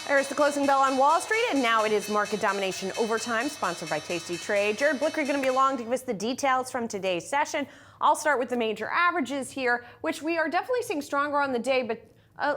There's the closing bell on Wall Street, and now it is Market Domination Overtime, sponsored by Tasty Trade. Jared Blicker going to be along to give us the details from today's session. I'll start with the major averages here, which we are definitely seeing stronger on the day, but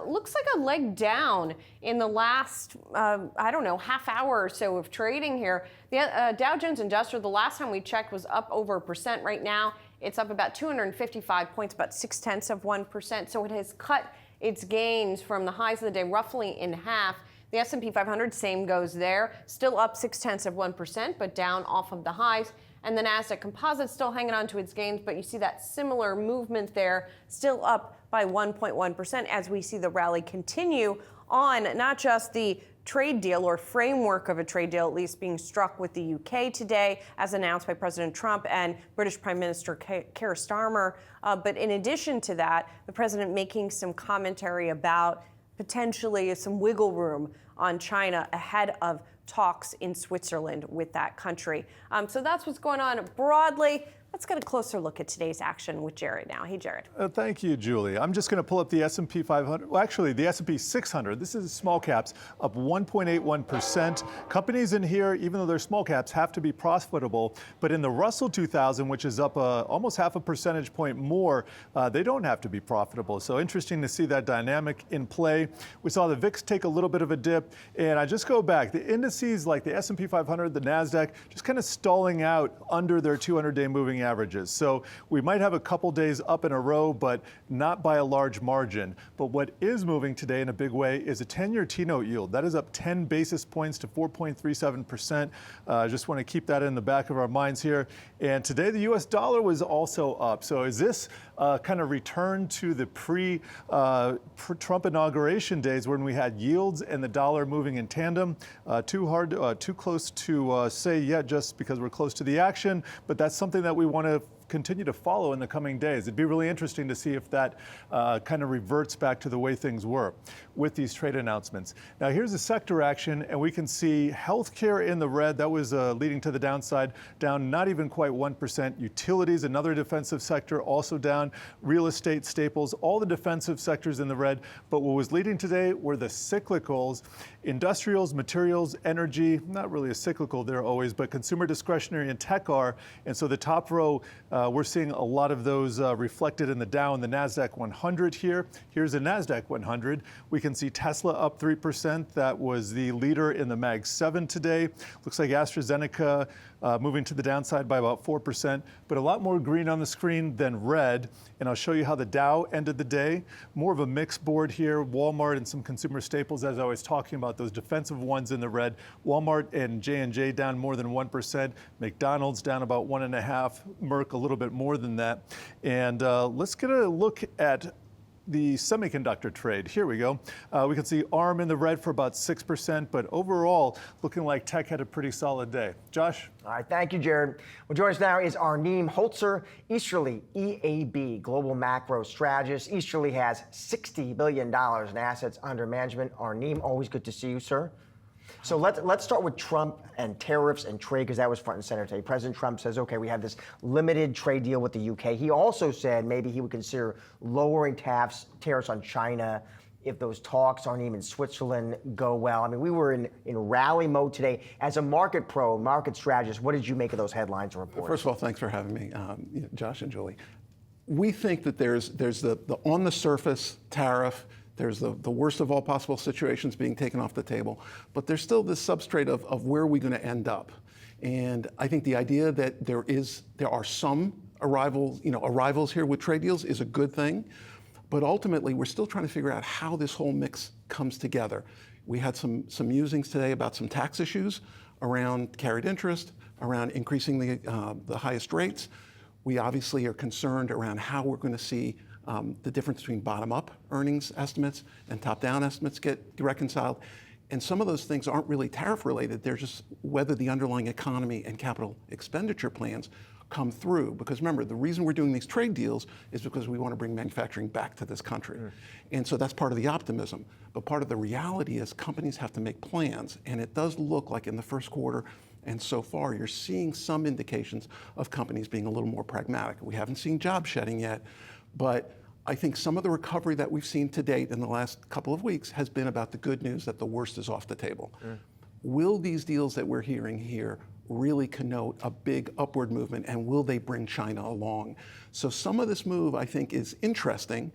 looks like a leg down in the last, half hour or so of trading here. The Dow Jones Industrial, the last time we checked, was up over 1%. Right now, it's up about 255 points, about 0.6%. So it has cut its gains from the highs of the day roughly in half. The S&P 500, same goes there, still up 0.6%, but down off of the highs. And the Nasdaq Composite still hanging on to its gains, but you see that similar movement there, still up by 1.1% as we see the rally continue on not just the trade deal or framework of a trade deal, at least being struck with the UK today, as announced by President Trump and British Prime Minister Keir Starmer. But in addition to that, the president making some commentary about potentially some wiggle room on China ahead of talks in Switzerland with that country. So that's what's going on broadly. Let's get a closer look at today's action with Jared now. Hey, Jared. Thank you, Julie. I'm just going to pull up the S&P 500. Well, actually, the S&P 600. This is small caps, up 1.81%. Companies in here, even though they're small caps, have to be profitable. But in the Russell 2000, which is up almost half a percentage point more, they don't have to be profitable. So interesting to see that dynamic in play. We saw the VIX take a little bit of a dip. And I just go back. The indices like the S&P 500, the NASDAQ, just kind of stalling out under their 200-day moving averages. So we might have a couple days up in a row, but not by a large margin. But what is moving today in a big way is a 10-year T-note yield. That is up 10 basis points to 4.37%. I just want to keep that in the back of our minds here. And today the U.S. dollar was also up. So is this kind of return to the pre-Trump inauguration days when we had yields and the dollar moving in tandem? Too close to say yet, just because we're close to the action, but that's something that we want to continue to follow in the coming days. It'd be really interesting to see if that kind of reverts back to the way things were with these trade announcements. Now here's the sector action, and we can see healthcare in the red. That was leading to the downside, down not even quite 1%. Utilities, another defensive sector, also down. Real estate, staples, all the defensive sectors in the red. But what was leading today were the cyclicals. Industrials, materials, energy, not really a cyclical there always, but consumer discretionary and tech are. And so the top row, we're seeing a lot of those reflected in the Dow and the NASDAQ 100 here. Here's the NASDAQ 100. We can see Tesla up 3%. That was the leader in the Mag 7 today. Looks like AstraZeneca moving to the downside by about 4%, but a lot more green on the screen than red. And I'll show you how the Dow ended the day. More of a mixed board here. Walmart and some consumer staples, as I was talking about, those defensive ones in the red. Walmart and J&J down more than 1%. McDonald's down about 1.5%. Merck a little bit more than that. And let's get a look at the semiconductor trade. Here we go. We can see ARM in the red for about 6%, but overall, looking like tech had a pretty solid day. Josh? All right, thank you, Jared. Well, joining us now is Arneem Holzer, Easterly, EAB, Global Macro Strategist. Easterly has $60 billion in assets under management. Arneem, always good to see you, sir. So let's start with Trump and tariffs and trade, because that was front and center today. President Trump says, okay, we have this limited trade deal with the UK. He also said maybe he would consider lowering tariffs on China if those talks aren't even Switzerland go well. I mean, we were in rally mode today. As a market pro, market strategist, what did you make of those headlines and reports? First of all, thanks for having me, Josh and Julie. We think that there's the on the surface tariff. There's the worst of all possible situations being taken off the table, but there's still this substrate of where are we going to end up. And I think the idea that there are some arrivals here with trade deals is a good thing, but ultimately we're still trying to figure out how this whole mix comes together. We had some musings today about some tax issues around carried interest, around increasing the highest rates. We obviously are concerned around how we're going to see the difference between bottom-up earnings estimates and top-down estimates get reconciled. And some of those things aren't really tariff-related. They're just whether the underlying economy and capital expenditure plans come through. Because remember, the reason we're doing these trade deals is because we want to bring manufacturing back to this country. And so that's part of the optimism. But part of the reality is companies have to make plans. And it does look like in the first quarter, and so far, you're seeing some indications of companies being a little more pragmatic. We haven't seen job shedding yet, but I think some of the recovery that we've seen to date in the last couple of weeks has been about the good news that the worst is off the table. Will these deals that we're hearing here really connote a big upward movement, and will they bring China along? So some of this move, I think, is interesting,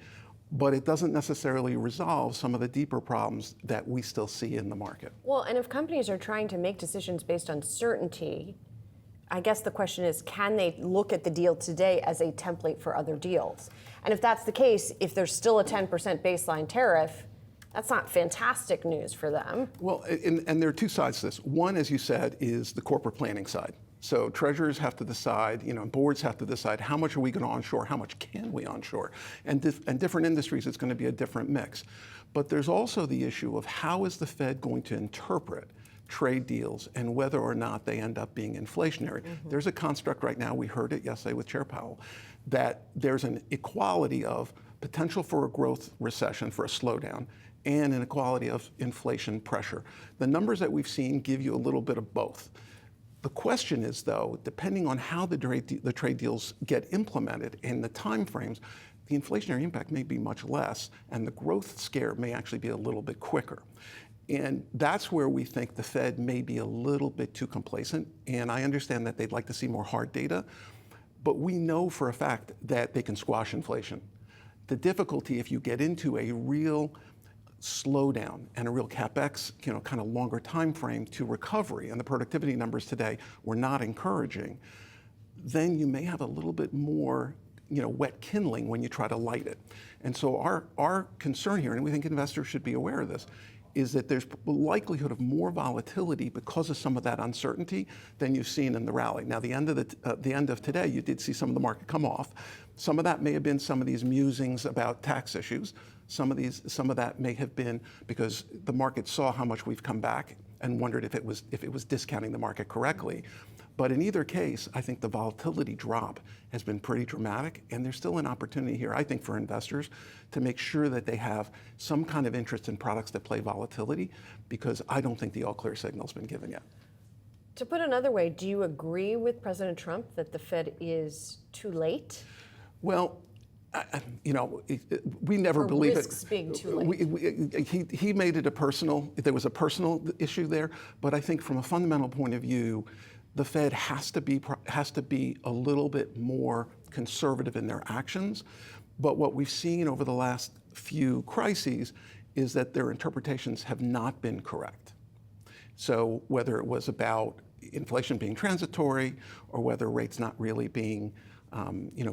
but it doesn't necessarily resolve some of the deeper problems that we still see in the market. Well, and if companies are trying to make decisions based on certainty, I guess the question is, can they look at the deal today as a template for other deals? And if that's the case, if there's still a 10% baseline tariff, that's not fantastic news for them. Well, and there are two sides to this. One, as you said, is the corporate planning side. So treasurers have to decide, boards have to decide how much are we going to onshore, how much can we onshore? And different industries, it's going to be a different mix. But there's also the issue of how is the Fed going to interpret trade deals and whether or not they end up being inflationary. There's a construct right now, we heard it yesterday with Chair Powell, that there's an equality of potential for a growth recession, for a slowdown, and an equality of inflation pressure. The numbers that we've seen give you a little bit of both. The question is, though, depending on how the trade deals get implemented and the time frames, the inflationary impact may be much less, and the growth scare may actually be a little bit quicker. And that's where we think the Fed may be a little bit too complacent. And I understand that they'd like to see more hard data, but we know for a fact that they can squash inflation. The difficulty, if you get into a real slowdown and a real capex, kind of longer time frame to recovery, and the productivity numbers today were not encouraging, then you may have a little bit more wet kindling when you try to light it. And so our concern here, and we think investors should be aware of this, is that there's likelihood of more volatility because of some of that uncertainty than you've seen in the rally. Now, the end of today, you did see some of the market come off. Some of that may have been some of these musings about tax issues. Some of that may have been because the market saw how much we've come back and wondered if it was discounting the market correctly. But in either case, I think the volatility drop has been pretty dramatic, and there's still an opportunity here, I think, for investors to make sure that they have some kind of interest in products that play volatility, because I don't think the all-clear signal's been given yet. To put another way, do you agree with President Trump that the Fed is too late? Well, we never believe risks it. Being too late. He made it a personal. There was a personal issue there, but I think from a fundamental point of view, the Fed has to be a little bit more conservative in their actions. But what we've seen over the last few crises is that their interpretations have not been correct. So whether it was about inflation being transitory, or whether rates not really being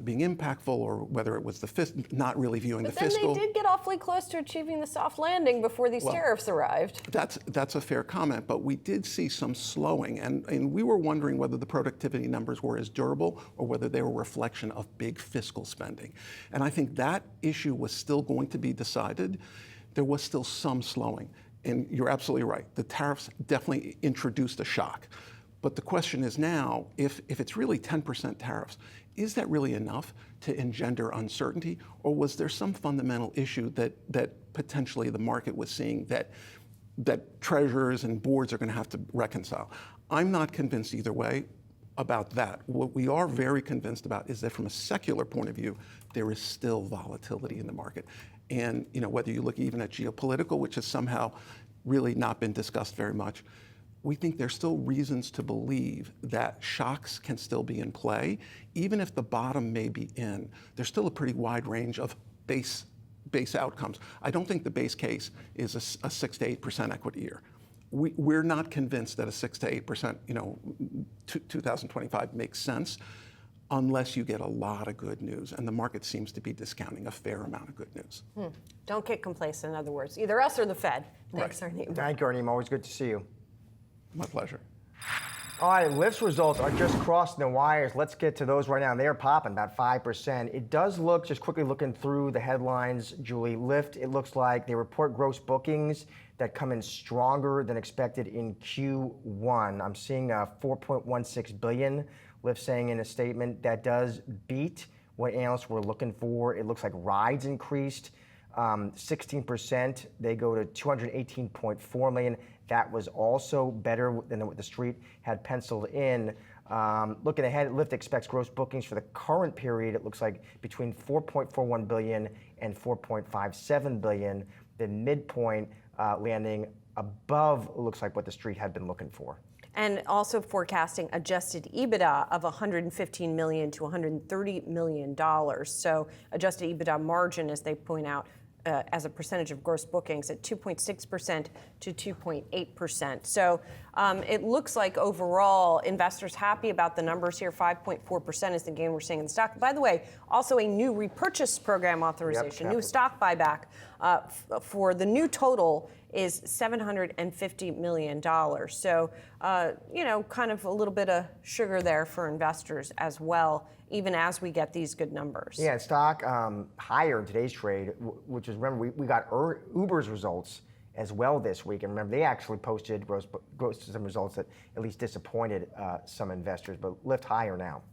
being impactful, or whether it was not really viewing the fiscal. But then they did get awfully close to achieving the soft landing before these tariffs arrived. That's a fair comment, but we did see some slowing, and we were wondering whether the productivity numbers were as durable or whether they were a reflection of big fiscal spending. And I think that issue was still going to be decided. There was still some slowing, and you're absolutely right. The tariffs definitely introduced a shock. But the question is now, if it's really 10% tariffs, is that really enough to engender uncertainty? Or was there some fundamental issue that potentially the market was seeing that treasurers and boards are going to have to reconcile? I'm not convinced either way about that. What we are very convinced about is that from a secular point of view, there is still volatility in the market. And whether you look even at geopolitical, which has somehow really not been discussed very much, we think there's still reasons to believe that shocks can still be in play. Even if the bottom may be in, there's still a pretty wide range of base outcomes. I don't think the base case is a 6 to 8% equity year. We're not convinced that a 6 to 8%, 2025 makes sense unless you get a lot of good news, and the market seems to be discounting a fair amount of good news. Don't get complacent, in other words. Either us or the Fed. Thanks, Arneem. Thank you, Arneem. Always good to see you. My pleasure. All right, Lyft's results are just crossing the wires. Let's get to those right now. They are popping about 5%. It does look, just quickly looking through the headlines, Julie, Lyft, it looks like they report gross bookings that come in stronger than expected in Q1. I'm seeing $4.16 billion, Lyft saying in a statement that does beat what analysts were looking for. It looks like rides increased 16%. They go to 218.4 million. That was also better than what the street had penciled in. Looking ahead, Lyft expects gross bookings for the current period, it looks like between 4.41 billion and 4.57 billion, the midpoint landing above, it looks like, what the street had been looking for. And also forecasting adjusted EBITDA of $115 million to $130 million. So adjusted EBITDA margin, as they point out, as a percentage of gross bookings at 2.6% to 2.8%. So it looks like overall investors happy about the numbers here. 5.4% is the gain we're seeing in the stock. By the way, also a new repurchase program authorization, new stock buyback for the new total is $750 million. So, kind of a little bit of sugar there for investors as well, even as we get these good numbers. Yeah, stock higher in today's trade, which is, remember, we got Uber's results as well this week. And remember, they actually posted gross some results that at least disappointed some investors, but Lyft higher now.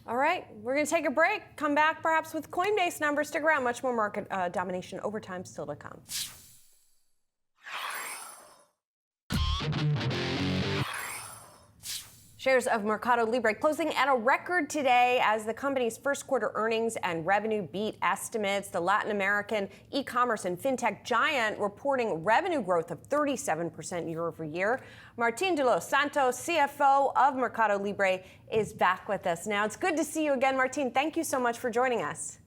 All right, we're going to take a break, come back perhaps with Coinbase numbers. Stick around, much more market domination overtime still to come. Shares of Mercado Libre closing at a record today as the company's first quarter earnings and revenue beat estimates. The Latin American e-commerce and fintech giant reporting revenue growth of 37% year over year. Martin de los Santos, CFO of Mercado Libre, is back with us now. It's good to see you again, Martin. Thank you so much for joining us.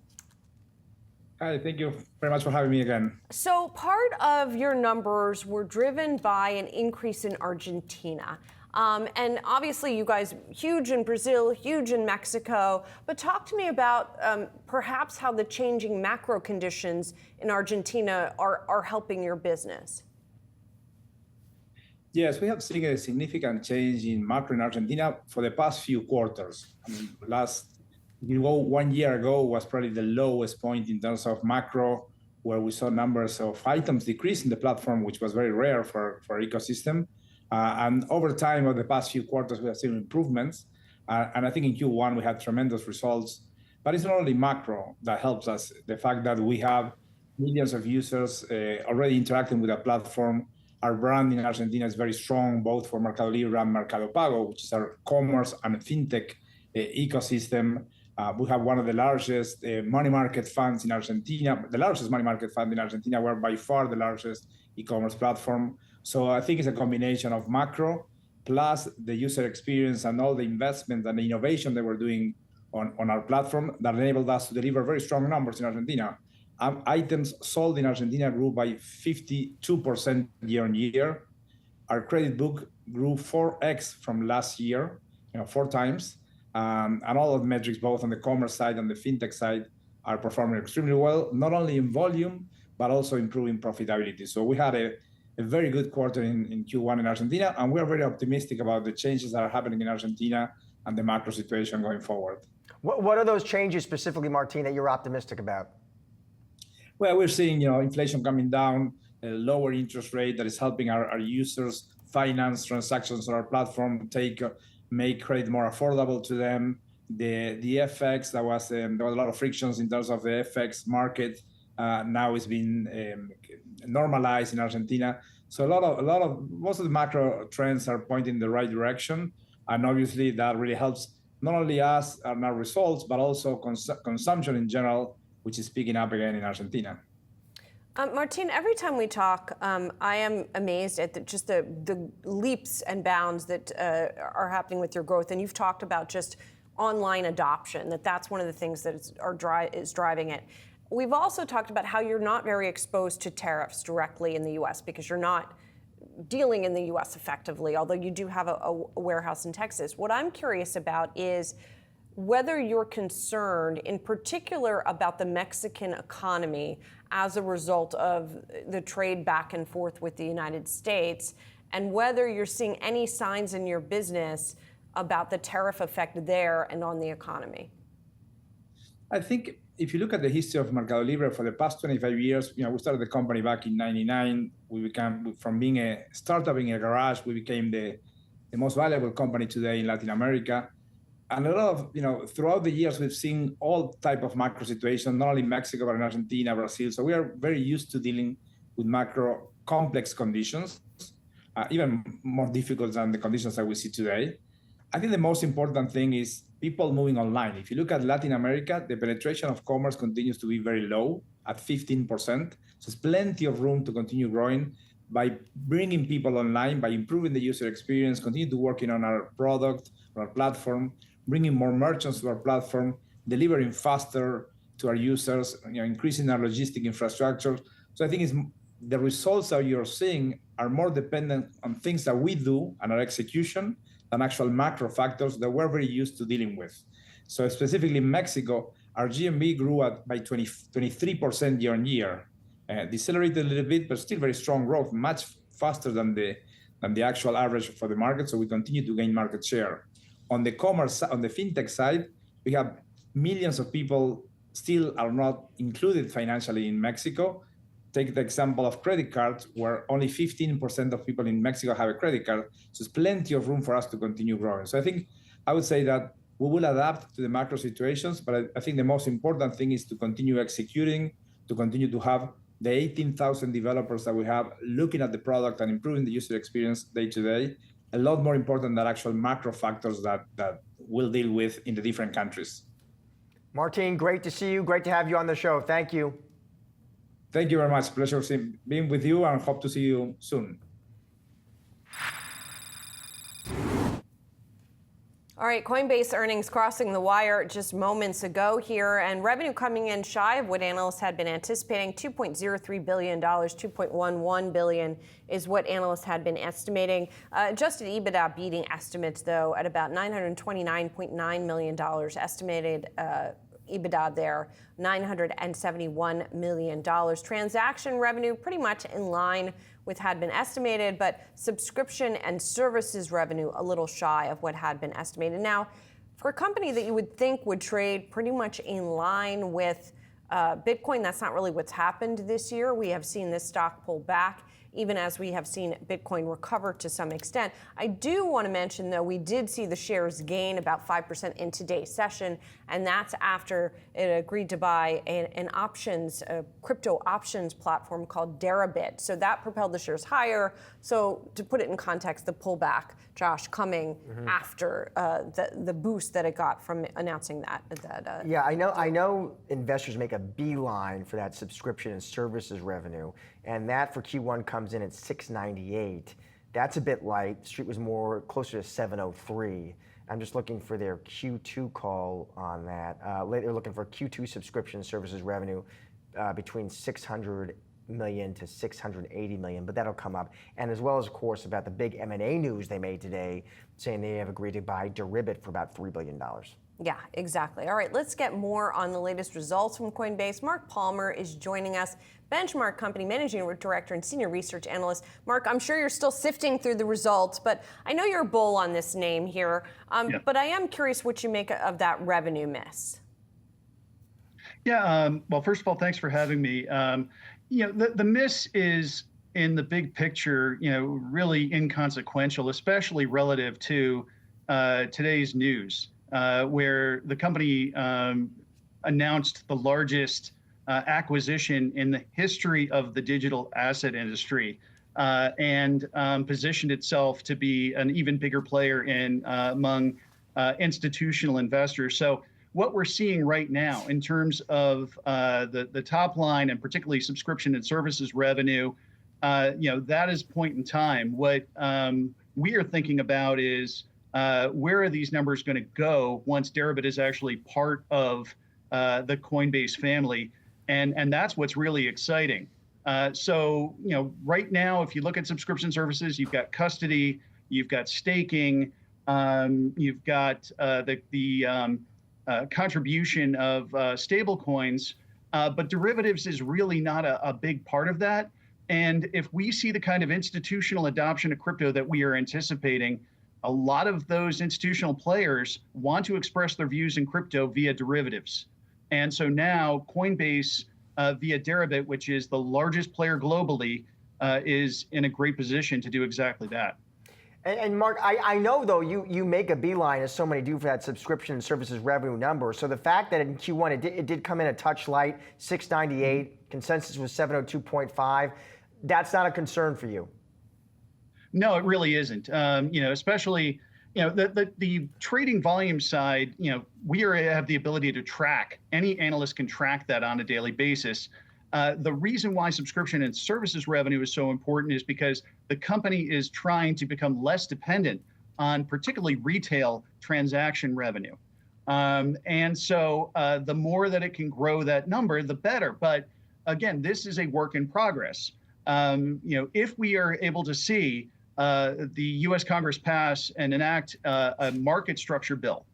Hi, thank you very much for having me again. So part of your numbers were driven by an increase in Argentina. And obviously you guys, huge in Brazil, huge in Mexico, but talk to me about perhaps how the changing macro conditions in Argentina are helping your business. Yes, we have seen a significant change in macro in Argentina for the past few quarters. I mean, 1 year ago was probably the lowest point in terms of macro, where we saw numbers of items decrease in the platform, which was very rare for our ecosystem. And over time, over the past few quarters, we have seen improvements. And I think in Q1, we had tremendous results. But it's not only macro that helps us. The fact that we have millions of users already interacting with our platform. Our brand in Argentina is very strong, both for Mercado Libre and Mercado Pago, which is our commerce and fintech ecosystem. We have one of the largest money market funds in Argentina, the largest money market fund in Argentina. We're by far the largest e-commerce platform. So I think it's a combination of macro plus the user experience and all the investment and the innovation that we're doing on our platform that enabled us to deliver very strong numbers in Argentina. Items sold in Argentina grew by 52% year on year. Our credit book grew 4x from last year, 4 times. And all of the metrics, both on the commerce side and the fintech side, are performing extremely well, not only in volume, but also improving profitability. So we had a very good quarter in Q1 in Argentina, and we're very optimistic about the changes that are happening in Argentina and the macro situation going forward. What are those changes specifically, Martin, that you're optimistic about? Well, we're seeing inflation coming down, a lower interest rate that is helping our users finance transactions on our platform, make credit more affordable to them. The FX, there was a lot of frictions in terms of the FX market. Now it's been normalized in Argentina. So most of the macro trends are pointing in the right direction. And obviously that really helps not only us and our results, but also consumption in general, which is picking up again in Argentina. Martin, every time we talk, I am amazed at the leaps and bounds that are happening with your growth. And you've talked about just online adoption, that's one of the things that is driving it. We've also talked about how you're not very exposed to tariffs directly in the U.S. because you're not dealing in the U.S. effectively, although you do have a warehouse in Texas. What I'm curious about is whether you're concerned in particular about the Mexican economy as a result of the trade back and forth with the United States, and whether you're seeing any signs in your business about the tariff effect there and on the economy. I think if you look at the history of Mercado Libre for the past 25 years, we started the company back in '99. We became, from being a startup in a garage, we became the most valuable company today in Latin America. And a lot of, throughout the years, we've seen all type of macro situations, not only in Mexico, but in Argentina, Brazil. So we are very used to dealing with macro complex conditions, even more difficult than the conditions that we see today. I think the most important thing is people moving online. If you look at Latin America, the penetration of commerce continues to be very low at 15%. So there's plenty of room to continue growing by bringing people online, by improving the user experience, continue to working on our product, on our platform, bringing more merchants to our platform, delivering faster to our users, increasing our logistic infrastructure. So I think the results that you're seeing are more dependent on things that we do and our execution than actual macro factors that we're very used to dealing with. So specifically in Mexico, our GMV grew by 23% year on year. Decelerated a little bit, but still very strong growth, much faster than the actual average for the market. So we continue to gain market share. On the commerce, on the fintech side, we have millions of people still are not included financially in Mexico. Take the example of credit cards, where only 15% of people in Mexico have a credit card. So there's plenty of room for us to continue growing. So I would say that we will adapt to the macro situations, but I think the most important thing is to continue executing, to continue to have the 18,000 developers that we have looking at the product and improving the user experience day to day, a lot more important than actual macro factors that we'll deal with in the different countries. Martin, great to see you. Great to have you on the show. Thank you. Thank you very much. Pleasure being with you and hope to see you soon. All right, Coinbase earnings crossing the wire just moments ago here, and revenue coming in shy of what analysts had been anticipating. $2.03 billion, $2.11 billion is what analysts had been estimating. Adjusted EBITDA beating estimates, though, at about $929.9 million estimated EBITDA there, $971 million. Transaction revenue pretty much in line with had been estimated, but subscription and services revenue a little shy of what had been estimated. Now, for a company that you would think would trade pretty much in line with Bitcoin, that's not really what's happened this year. We have seen this stock pull back, even as we have seen Bitcoin recover to some extent. I do want to mention, though, we did see the shares gain about 5% in today's session, and that's after it agreed to buy a crypto options platform called Deribit. So that propelled the shares higher. So to put it in context, the pullback, Josh, coming after the boost that it got from announcing that. Yeah, I know investors make a beeline for that subscription and services revenue, and that for Q1 comes in at $698. That's a bit light. The street was more closer to $703. I'm just looking for their Q2 call on that. They're looking for Q2 subscription services revenue between $600 million to $680 million, but that'll come up. And as well as, of course, about the big M&A news they made today, saying they have agreed to buy Deribit for about $3 billion. Yeah, exactly. All right, let's get more on the latest results from Coinbase. Mark Palmer is joining us, Benchmark Company Managing Director and Senior Research Analyst. Mark, I'm sure you're still sifting through the results, but I know you're a bull on this name here. But I am curious what you make of that revenue miss. Yeah, well, first of all, thanks for having me. The miss is, in the big picture, really inconsequential, especially relative to today's news, where the company announced the largest acquisition in the history of the digital asset industry, and positioned itself to be an even bigger player among institutional investors. So what we're seeing right now in terms of the top line, and particularly subscription and services revenue, that is point in time. What we are thinking about is where are these numbers going to go once Deribit is actually part of the Coinbase family, and that's what's really exciting. So right now, if you look at subscription services, you've got custody, you've got staking, you've got the contribution of stable coins, but derivatives is really not a big part of that. And if we see the kind of institutional adoption of crypto that we are anticipating, a lot of those institutional players want to express their views in crypto via derivatives. And so now Coinbase via Deribit, which is the largest player globally, is in a great position to do exactly that. And Mark, I know, though, you make a beeline, as so many do, for that subscription and services revenue number. So the fact that in Q1 it did come in a touch light, 698, consensus was 702.5, that's not a concern for you? No, it really isn't. Especially The trading volume side, have the ability to track. Any analyst can track that on a daily basis. The reason why subscription and services revenue is so important is because the company is trying to become less dependent on particularly retail transaction revenue. And so the more that it can grow that number, the better. But again, this is a work in progress. If we are able to see the U.S. Congress pass and enact a market structure bill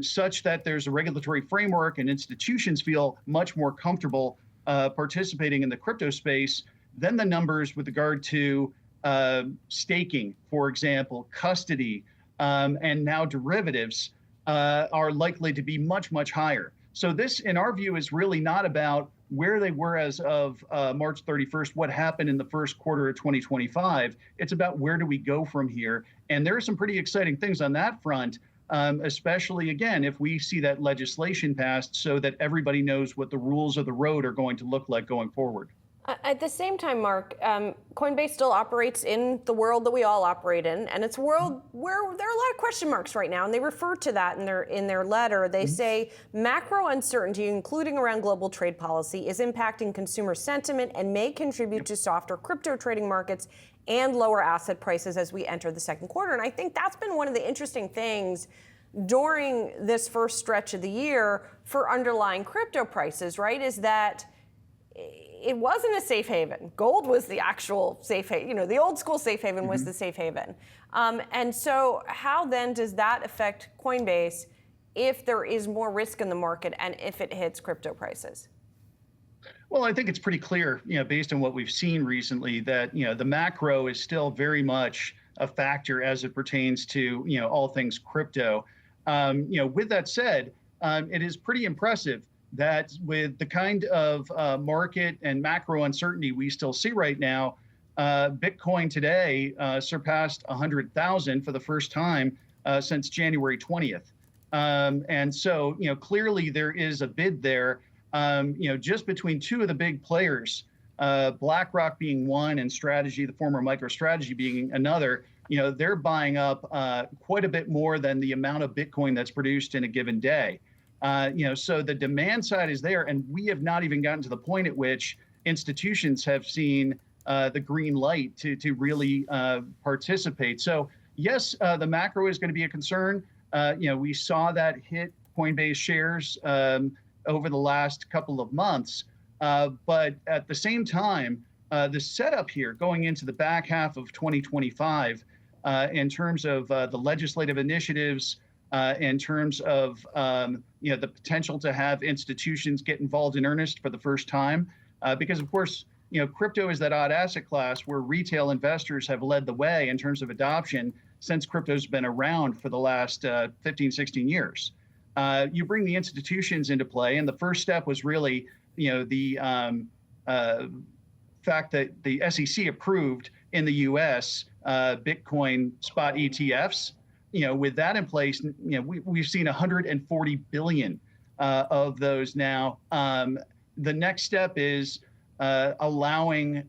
such that there's a regulatory framework and institutions feel much more comfortable participating in the crypto space, then the numbers with regard to staking, for example, custody, and now derivatives are likely to be much, much higher. So this, in our view, is really not about where they were as of March 31st, what happened in the first quarter of 2025. It's about where do we go from here. And there are some pretty exciting things on that front, especially, again, if we see that legislation passed so that everybody knows what the rules of the road are going to look like going forward. At the same time, Mark, Coinbase still operates in the world that we all operate in, and it's a world where there are a lot of question marks right now, and they refer to that in their letter. They say macro uncertainty, including around global trade policy, is impacting consumer sentiment and may contribute to softer crypto trading markets and lower asset prices as we enter the second quarter. And I think that's been one of the interesting things during this first stretch of the year for underlying crypto prices, right, is that it wasn't a safe haven. Gold was the actual safe haven. The old school safe haven was the safe haven. And so how then does that affect Coinbase if there is more risk in the market and if it hits crypto prices? Well, I think it's pretty clear, based on what we've seen recently, that, the macro is still very much a factor as it pertains to, all things crypto. With that said, it is pretty impressive that with the kind of market and macro uncertainty we still see right now, Bitcoin today surpassed 100,000 for the first time since January 20th. And so, clearly there is a bid there, just between two of the big players, BlackRock being one and Strategy, the former MicroStrategy, being another. They're buying up quite a bit more than the amount of Bitcoin that's produced in a given day. So the demand side is there, and we have not even gotten to the point at which institutions have seen the green light to really participate. So yes, the macro is going to be a concern. We saw that hit Coinbase shares over the last couple of months. But at the same time, the setup here going into the back half of 2025 in terms of the legislative initiatives, in terms of the potential to have institutions get involved in earnest for the first time, because of course crypto is that odd asset class where retail investors have led the way in terms of adoption since crypto's been around for the last 15, 16 years. You bring the institutions into play, and the first step was really the fact that the SEC approved in the U.S. Bitcoin spot ETFs. With that in place, we've seen 140 billion of those now. The next step is allowing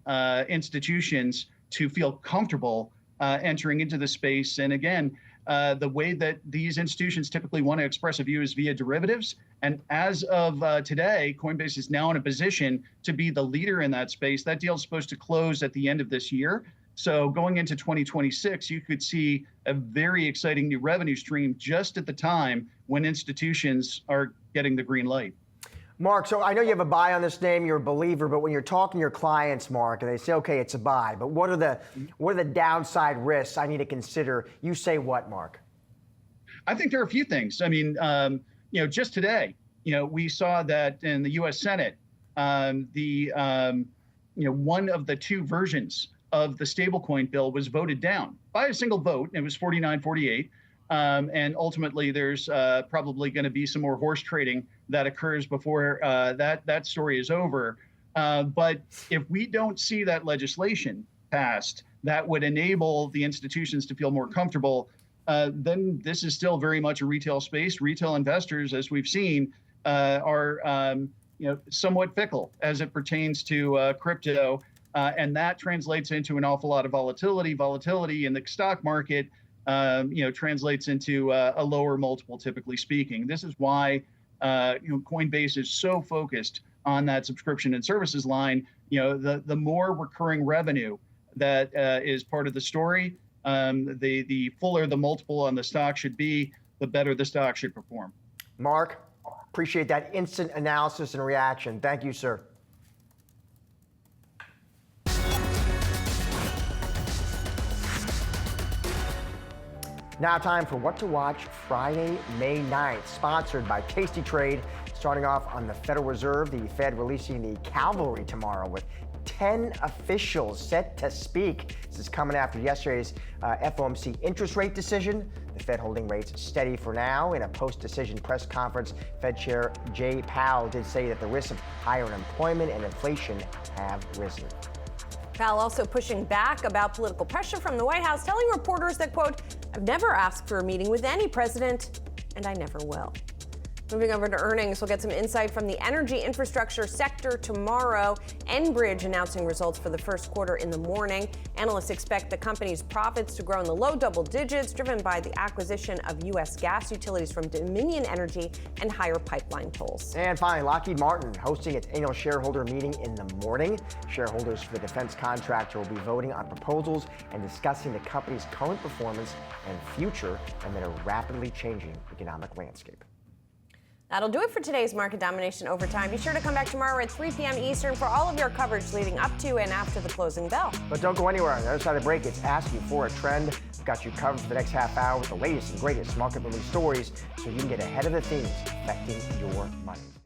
institutions to feel comfortable entering into the space. And again, the way that these institutions typically want to express a view is via derivatives. And as of today, Coinbase is now in a position to be the leader in that space. That deal is supposed to close at the end of this year. So going into 2026, you could see a very exciting new revenue stream just at the time when institutions are getting the green light. Mark, so I know you have a buy on this name, you're a believer, but when you're talking to your clients, Mark, and they say, okay, it's a buy, but what are the downside risks I need to consider? You say what, Mark? I think there are a few things. I mean, just today, we saw that in the U.S. Senate, one of the two versions of the stablecoin bill was voted down by a single vote. It was 49-48. And ultimately, there's probably going to be some more horse trading that occurs before that story is over. But if we don't see that legislation passed that would enable the institutions to feel more comfortable, then this is still very much a retail space. Retail investors, as we've seen, are somewhat fickle as it pertains to crypto. And that translates into an awful lot of volatility in the stock market. translates into a lower multiple, typically speaking. This is why Coinbase is so focused on that subscription and services line. The more recurring revenue that is part of the story, the fuller the multiple on the stock should be, the better the stock should perform. Mark, appreciate that instant analysis and reaction. Thank you, sir. Now time for What to Watch Friday, May 9th, sponsored by Tasty Trade. Starting off on the Federal Reserve, the Fed releasing the cavalry tomorrow with 10 officials set to speak. This is coming after yesterday's FOMC interest rate decision. The Fed holding rates steady for now. In a post-decision press conference, Fed Chair Jay Powell did say that the risks of higher unemployment and inflation have risen. Powell also pushing back about political pressure from the White House, telling reporters that, quote, "I've never asked for a meeting with any president, and I never will." Moving over to earnings, we'll get some insight from the energy infrastructure sector tomorrow. Enbridge announcing results for the first quarter in the morning. Analysts expect the company's profits to grow in the low double digits, driven by the acquisition of U.S. gas utilities from Dominion Energy and higher pipeline tolls. And finally, Lockheed Martin hosting its annual shareholder meeting in the morning. Shareholders for the defense contractor will be voting on proposals and discussing the company's current performance and future amid a rapidly changing economic landscape. That'll do it for today's Market Domination Overtime. Be sure to come back tomorrow at 3 p.m. Eastern for all of your coverage leading up to and after the closing bell. But don't go anywhere. On the other side of the break, it's Ask You for a Trend. We've got you covered for the next half hour with the latest and greatest market-moving stories so you can get ahead of the themes affecting your money.